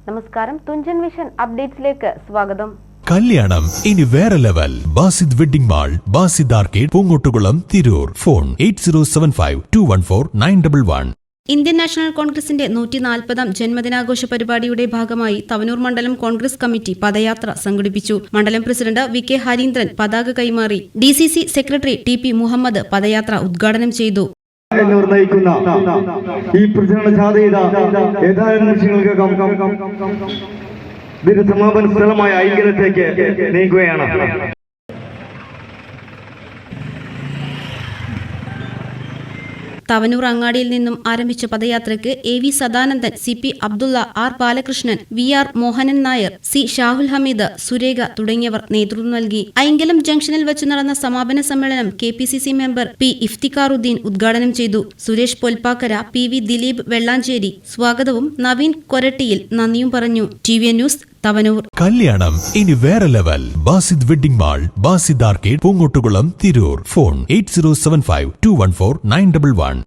നമസ്കാരം, തുഞ്ചൻ വിഷൻ അപ്ഡേറ്റ്സിലേക്ക് സ്വാഗതം. കല്യാണം ഇനി വേറെ level. Basid wedding mall, Basid arcade, Poongottukulam, Tirur. Phone 8075214911. Indian national കോൺഗ്രസിന്റെ 140ാം ജന്മദിനാഘോഷ പരിപാടിയുടെ ഭാഗമായി തവനൂർ മണ്ഡലം കോൺഗ്രസ് കമ്മിറ്റി പദയാത്ര സംഘടിപ്പിച്ചു. മണ്ഡലം പ്രസിഡന്റ് വി.കെ. ഹരീന്ദ്രൻ പതാക കൈമാറി. DCC സെക്രട്ടറി TP മുഹമ്മദ് പദയാത്ര ഉദ്ഘാടനം ചെയ്തു. എന്നിവർ നയിക്കുന്ന ഈ പ്രചരണ ജാഥയുടെ ഏതാനും നിമിഷങ്ങൾക്കകം ഇതിന്റെ സമാപന സ്ഥലമായ ഐക്യത്തിലേക്ക് നീങ്ങുകയാണ്. തവനൂർ അങ്ങാടിയിൽ നിന്നും ആരംഭിച്ച പദയാത്രയ്ക്ക് AV Sadanandan, CP Abdulla, R Balakrishnan, VR Mohanan Nair, C Shahul Hameed, Surekha തുടങ്ങിയവർ നേതൃത്വം നൽകി. ഐങ്കലം ജംഗ്ഷനിൽ വെച്ച് നടന്ന സമാപന സമ്മേളനം KPCC മെമ്പർ P ഇഫ്തിഖാറുദ്ദീൻ ഉദ്ഘാടനം ചെയ്തു. സുരേഷ് പൊൽപ്പാക്കര, PV ദിലീപ് വെള്ളാഞ്ചേരി സ്വാഗതവും നവീൻ കൊരട്ടിയിൽ നന്ദിയും പറഞ്ഞു. TVN news, Thavanur. കല്യാണം ഇനി വേറെ level. Basid wedding mall, Basid arcade, Poongottukulam, Tirur. Phone 8075214911.